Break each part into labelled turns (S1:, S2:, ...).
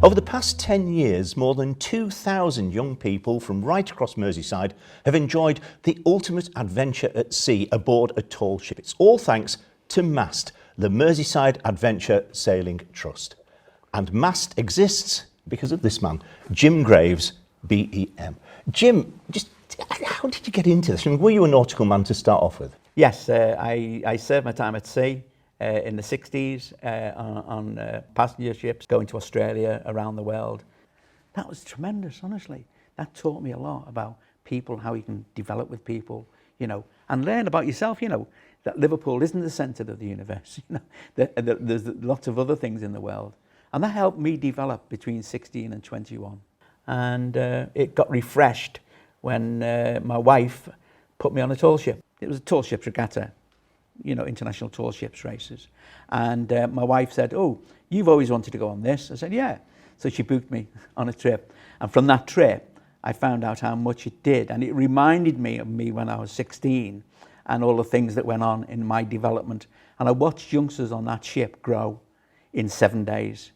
S1: Over the past 10 years, more than 2,000 young people from right across Merseyside have enjoyed the ultimate adventure at sea aboard a tall ship. It's all thanks to MAST, the Merseyside Adventure Sailing Trust. And MAST exists because of this man, Jim Graves BEM. Jim, just how did you get into this? I mean, were you a nautical man to start off with?
S2: Yes, I served my time at sea in the 60s on passenger ships going to Australia, around the world. That was tremendous, honestly. That taught me a lot about people, how you can develop with people, you know, and learn about yourself, you know, that Liverpool isn't the centre of the universe, you know, there's lots of other things in the world. And that helped me develop between 16 and 21. And it got refreshed when my wife put me on a tall ship. It was a tall ships regatta, you know, international tall ships races. And my wife said, "Oh, you've always wanted to go on this." I said, "Yeah." So she booked me on a trip. And from that trip, I found out how much it did. And it reminded me of me when I was 16 and all the things that went on in my development. And I watched youngsters on that ship grow in 7 days.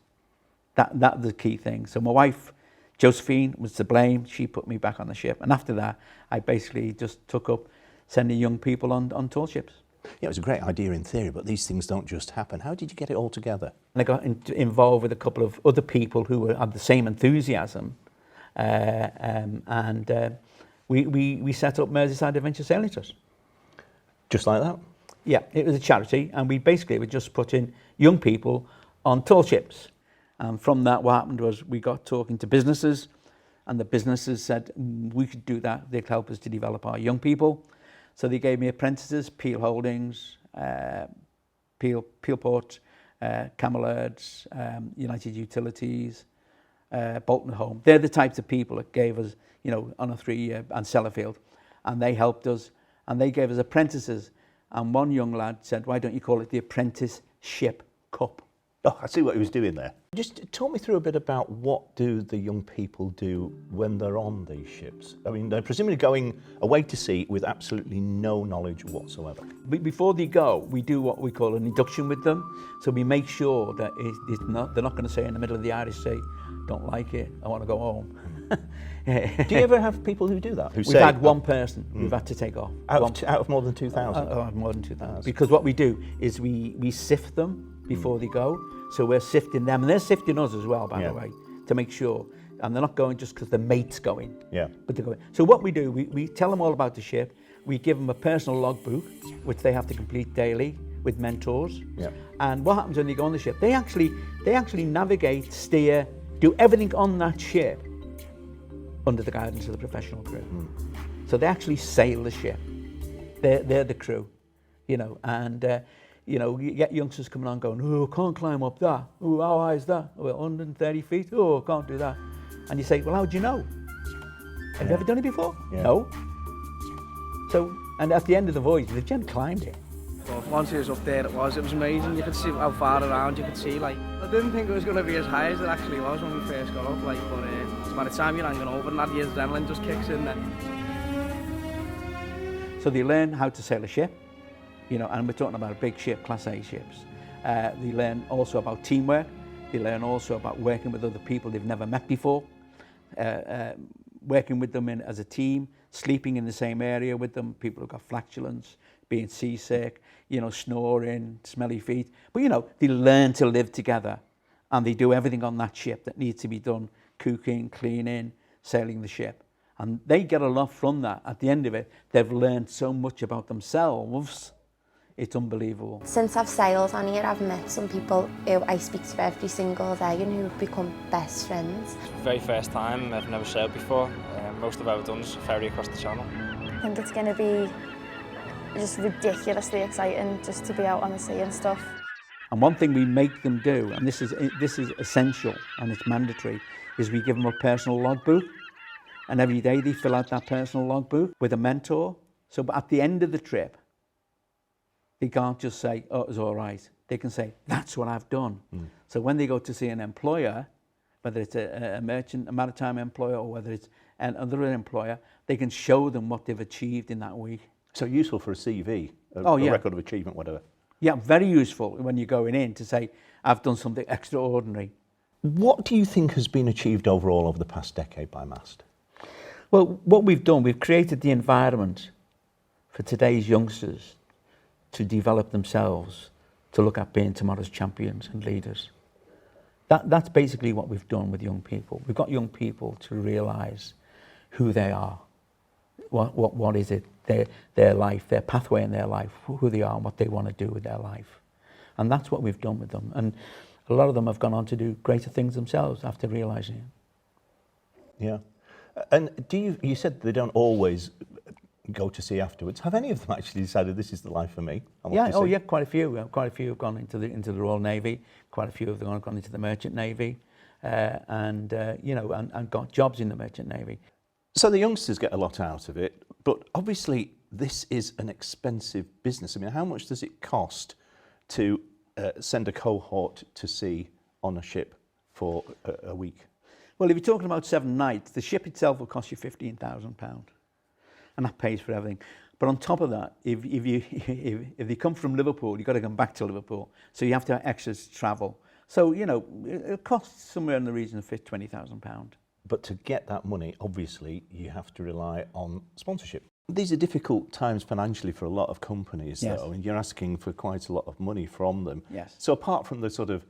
S2: That was the key thing. So my wife, Josephine, was to blame. She put me back on the ship. And after that, I basically just took up sending young people on tall ships.
S1: Yeah, it was a great idea in theory, but these things don't just happen. How did you get it all together?
S2: And I got involved with a couple of other people who had the same enthusiasm. We set up Merseyside Adventure Sailing Trust.
S1: Just like that?
S2: Yeah, it was a charity, and we basically were just putting young people on tall ships. And from that, what happened was we got talking to businesses, and the businesses said we could do that. They'd help us to develop our young people. So they gave me apprentices, Peel Holdings, Peelport, Camellards, United Utilities, Bolton Home. They're the types of people that gave us, you know, on a 3-year, and Sellafield. And they helped us, and they gave us apprentices. And one young lad said, "Why don't you call it the Apprenticeship Cup?"
S1: Oh, I see what he was doing there. Just talk me through a bit about what do the young people do when they're on these ships? I mean, they're presumably going away to sea with absolutely no knowledge whatsoever.
S2: Before they go, we do what we call an induction with them. So we make sure that they're not going to say in the middle of the Irish Sea, "Don't like it, I want to go home."
S1: Do you ever have people who do that?
S2: We've had one person we've had to take off.
S1: Out of more than 2,000?
S2: Out of more than 2,000. Because what we do is we sift them before they go. So we're sifting them, and they're sifting us as well, by the way, to make sure. And they're not going just because the mate's going. Yeah. But they're going. So what we do, we tell them all about the ship. We give them a personal logbook, which they have to complete daily with mentors. Yeah. And what happens when they go on the ship? They actually navigate, steer, do everything on that ship under the guidance of the professional crew. So they actually sail the ship. They're the crew, you know, and you know, you get youngsters coming on going, "Oh, I can't climb up that. Oh, how high is that? Well, 130 feet. Oh, I can't do that." And you say, "Well, how do you know? Have you ever done it before?" No. So, and at the end of the voyage, the gent climbed it.
S3: Well, once he was up there, it was amazing. You could see how far around you could see. Like, I didn't think it was going to be as high as it actually was when we first got up. Like, but by the time you're hanging over, and that the adrenaline just kicks in then.
S2: So they learn how to sail a ship, you know, and we're talking about a big ship, Class A ships. They learn also about teamwork. They learn also about working with other people they've never met before, working with them as a team, sleeping in the same area with them, people who've got flatulence, being seasick, you know, snoring, smelly feet. But, you know, they learn to live together, and they do everything on that ship that needs to be done, cooking, cleaning, sailing the ship. And they get a lot from that. At the end of it, they've learned so much about themselves. It's unbelievable.
S4: Since I've sailed on here, I've met some people who I speak to every single day and who've become best friends.
S5: It's the very first time, I've never sailed before. Most of what I've done is ferry across the channel.
S6: I think it's going to be just ridiculously exciting just to be out on the sea and stuff.
S2: And one thing we make them do, and this is essential and it's mandatory, is we give them a personal logbook. And every day they fill out that personal logbook with a mentor. So at the end of the trip, they can't just say, "Oh, it was all right." They can say, "That's what I've done." So when they go to see an employer, whether it's a maritime employer, or whether it's another employer, they can show them what they've achieved in that week.
S1: So useful for a CV, a record of achievement, whatever.
S2: Yeah, very useful when you're going in to say, "I've done something extraordinary."
S1: What do you think has been achieved overall over the past decade by MAST?
S2: Well, what we've done, we've created the environment for today's youngsters to develop themselves, to look at being tomorrow's champions and leaders. That's basically what we've done with young people. We've got young people to realise who they are, what is it, their life, their pathway in their life, who they are and what they want to do with their life. And that's what we've done with them. And a lot of them have gone on to do greater things themselves after realising it.
S1: Yeah. And you said they don't always go to sea afterwards. Have any of them actually decided this is the life for me?
S2: Yeah, quite a few. Quite a few have gone into the Royal Navy. Quite a few have gone into the Merchant Navy, and got jobs in the Merchant Navy.
S1: So the youngsters get a lot out of it, but obviously this is an expensive business. I mean, how much does it cost to send a cohort to sea on a ship for a week?
S2: Well, if you're talking about 7 nights, the ship itself will cost you £15,000, and that pays for everything. But on top of that, if they come from Liverpool, you've got to come back to Liverpool, so you have to have extras to travel. So it costs somewhere in the region of £20,000.
S1: But to get that money, obviously, you have to rely on sponsorship. These are difficult times financially for a lot of companies,
S2: yes.
S1: though, and you're asking for quite a lot of money from them.
S2: Yes.
S1: So apart from the sort of,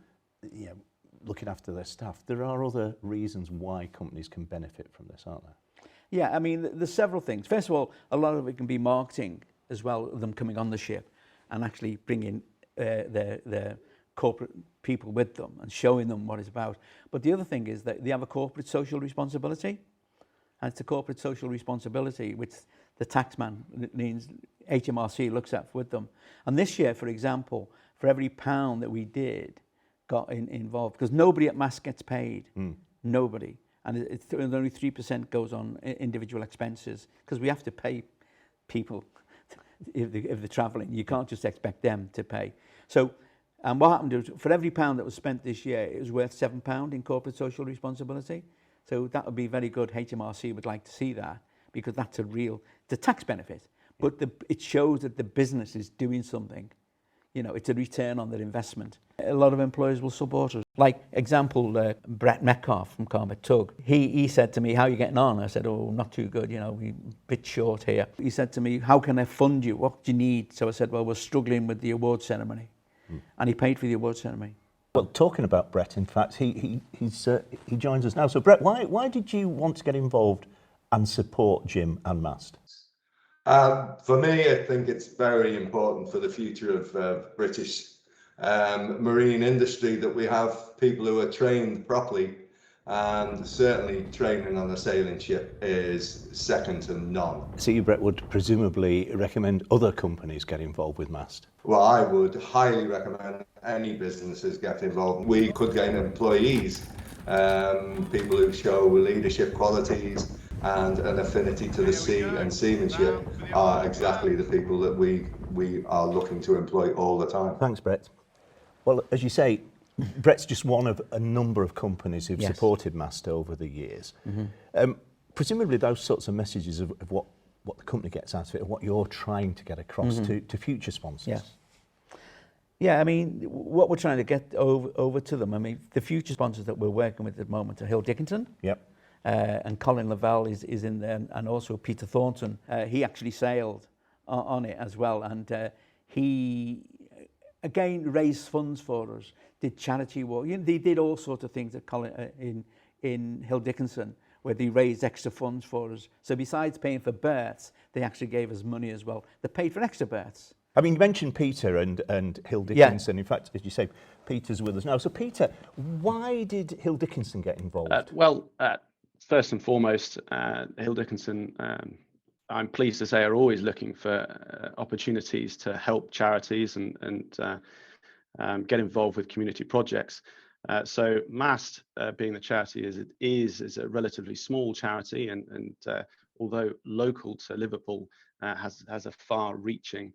S1: looking after their staff, there are other reasons why companies can benefit from this, aren't there?
S2: Yeah, I mean, there's several things. First of all, a lot of it can be marketing as well, them coming on the ship and actually bringing their corporate people with them and showing them what it's about. But the other thing is that they have a corporate social responsibility, and it's a corporate social responsibility which the taxman means HMRC looks at with them. And this year, for example, for every £1 that we got involved, because nobody at MAST gets paid, nobody. And only 3% goes on individual expenses, because we have to pay people if they're travelling. You can't just expect them to pay. So, and what happened was, for every £1 that was spent this year, it was worth £7 in corporate social responsibility. So that would be very good. HMRC would like to see that, because that's the tax benefit. But it shows that the business is doing something. It's a return on their investment. A lot of employers will support us. Like example, Brett Metcalf from Carmet Tug. He said to me, "How are you getting on?" I said, "Oh, not too good. We're a bit short here." He said to me, "How can I fund you? What do you need?" So I said, "Well, we're struggling with the award ceremony," and he paid for the award ceremony.
S1: Well, talking about Brett, in fact, he joins us now. So, Brett, why did you want to get involved and support Jim and MAST?
S7: For me, I think it's very important for the future of British marine industry that we have people who are trained properly, and certainly training on a sailing ship is second to none.
S1: So you, Brett, would presumably recommend other companies get involved with MAST?
S7: Well, I would highly recommend any businesses get involved. We could gain employees, people who show leadership qualities and an affinity to the sea and seamanship are exactly the people that we are looking to employ all the time.
S1: Thanks, Brett. Well, as you say, Brett's just one of a number of companies who've supported MAST over the years. Presumably those sorts of messages of what the company gets out of it, and what you're trying to get across to future sponsors.
S2: Yes. Yeah, I mean, what we're trying to get over to them, I mean, the future sponsors that we're working with at the moment are Hill Dickinson.
S1: Yep.
S2: And Colin Lavelle is in there, and also Peter Thornton. He actually sailed on it as well, and he, again, raised funds for us, did charity work. They did all sorts of things at Colin, in Hill Dickinson, where they raised extra funds for us. So besides paying for berths, they actually gave us money as well. They paid for extra berths.
S1: I mean, you mentioned Peter and Hill Dickinson. In fact, as you say, Peter's with us now. So, Peter, why did Hill Dickinson get involved?
S8: First and foremost, Hill Dickinson, I'm pleased to say, are always looking for opportunities to help charities and get involved with community projects. So MAST, being the charity is a relatively small charity, and although local to Liverpool, has a far-reaching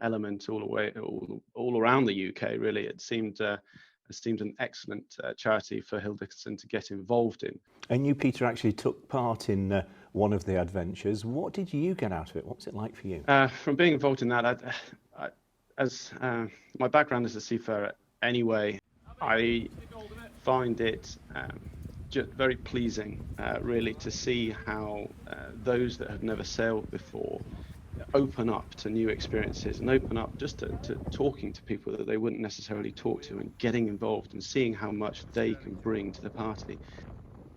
S8: element all around the UK. Really, it seemed an excellent charity for Hill Dickinson to get involved in.
S1: And you, Peter, actually took part in one of the adventures. What did you get out of it? What was it like for you?
S8: From being involved in that, as my background as a seafarer anyway, I find it just very pleasing, really, to see how those that have never sailed before open up to new experiences and open up just to talking to people that they wouldn't necessarily talk to, and getting involved and seeing how much they can bring to the party.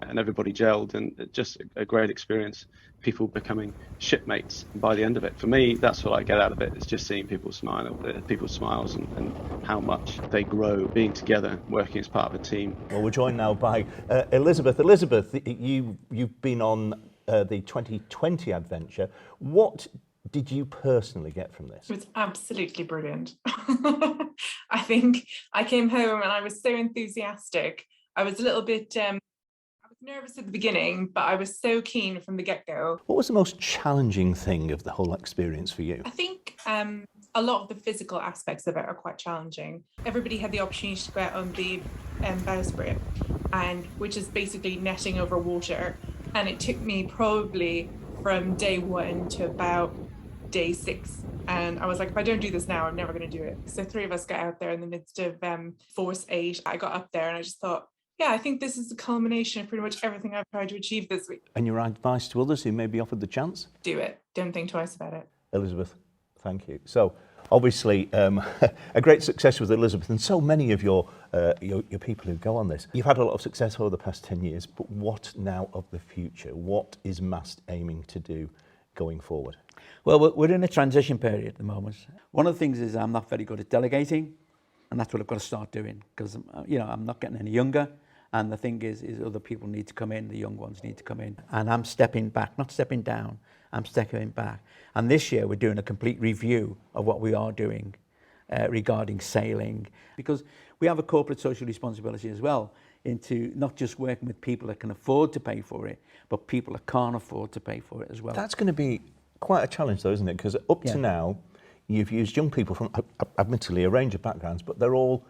S8: And everybody gelled, and just a great experience, people becoming shipmates. And by the end of it, for me, that's what I get out of it. It's just seeing people smile, people's smiles, and how much they grow being together, working as part of a team.
S1: Well, we're joined now by Elizabeth. Elizabeth, you've been on the 2020 adventure. What did you personally get from this?
S9: It was absolutely brilliant. I think I came home and I was so enthusiastic. I was a little bit I was nervous at the beginning, but I was so keen from the get-go.
S1: What was the most challenging thing of the whole experience for you?
S9: I think a lot of the physical aspects of it are quite challenging. Everybody had the opportunity to go out on the bowsprit, and which is basically netting over water. And it took me probably from day 1 to about day 6. And I was like, if I don't do this now, I'm never going to do it. So 3 of us got out there in the midst of Force 8. I got up there and I just thought, yeah, I think this is the culmination of pretty much everything I've tried to achieve this week.
S1: And your advice to others who may be offered the chance?
S9: Do it. Don't think twice about it.
S1: Elizabeth, thank you. So obviously a great success with Elizabeth and so many of your people who go on this. You've had a lot of success over the past 10 years, but what now of the future? What is MAST aiming to do going forward?
S2: Well, we're in a transition period at the moment. One of the things is I'm not very good at delegating, and that's what I've got to start doing, because I'm not getting any younger. And the thing is other people need to come in, the young ones need to come in. And I'm stepping back, not stepping down, I'm stepping back. And this year we're doing a complete review of what we are doing regarding sailing, because we have a corporate social responsibility as well, into not just working with people that can afford to pay for it, but people that can't afford to pay for it as well.
S1: That's going to be quite a challenge though, isn't it? Because up to now, you've used young people from, admittedly, a range of backgrounds, but they're all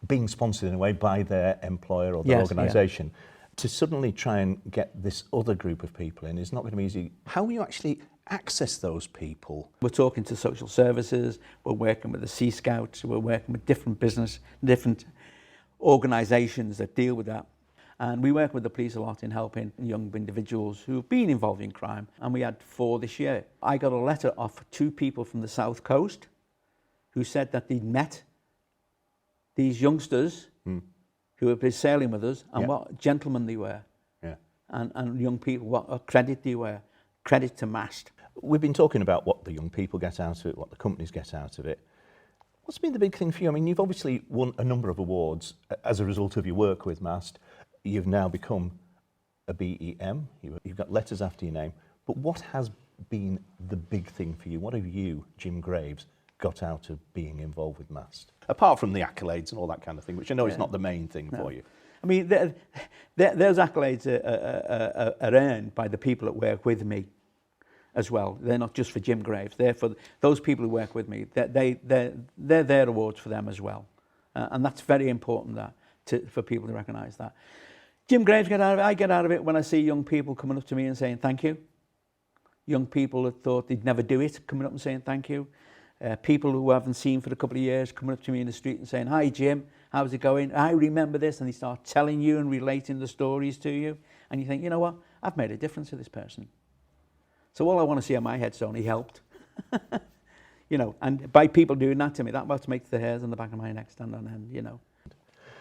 S1: being sponsored in a way by their employer or their organisation. To suddenly try and get this other group of people in is not going to be easy. How will you actually access those people?
S2: We're talking to social services, we're working with the Sea Scouts, we're working with different organisations that deal with that. And we work with the police a lot in helping young individuals who have been involved in crime. And we had 4 this year. I got a letter off 2 people from the South Coast who said that they'd met these youngsters who have been sailing with us, and what gentlemen they were, and young people, what credit they were, credit to MAST.
S1: We've been talking about what the young people get out of it, what the companies get out of it. What's been the big thing for you? I mean, you've obviously won a number of awards as a result of your work with MAST. You've now become a BEM, you've got letters after your name, but what has been the big thing for you? What have you, Jim Graves, got out of being involved with MAST? Apart from the accolades and all that kind of thing, which I know is not the main thing for you.
S2: I mean, those accolades are earned by the people that work with me as well. They're not just for Jim Graves, they're for those people who work with me. They're their awards for them as well. And that's very important for people to recognise that. Jim Graves get out of it, I get out of it when I see young people coming up to me and saying thank you. Young people that thought they'd never do it coming up and saying thank you. People who I haven't seen for a couple of years coming up to me in the street and saying, hi Jim, how's it going? I remember this, and they start telling you and relating the stories to you. And you think, you know what, I've made a difference to this person. So all I want to see on my headstone, he helped. And by people doing that to me, that about makes the hairs on the back of my neck stand on end,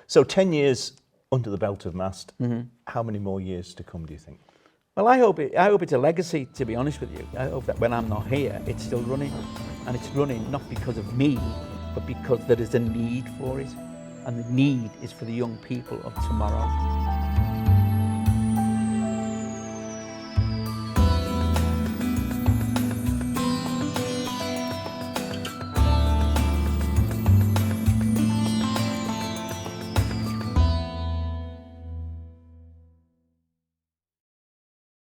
S1: So 10 years under the belt of MAST, how many more years to come, do you think?
S2: Well, I hope it's a legacy, to be honest with you. I hope that when I'm not here, it's still running. And it's running not because of me, but because there is a need for it. And the need is for the young people of tomorrow.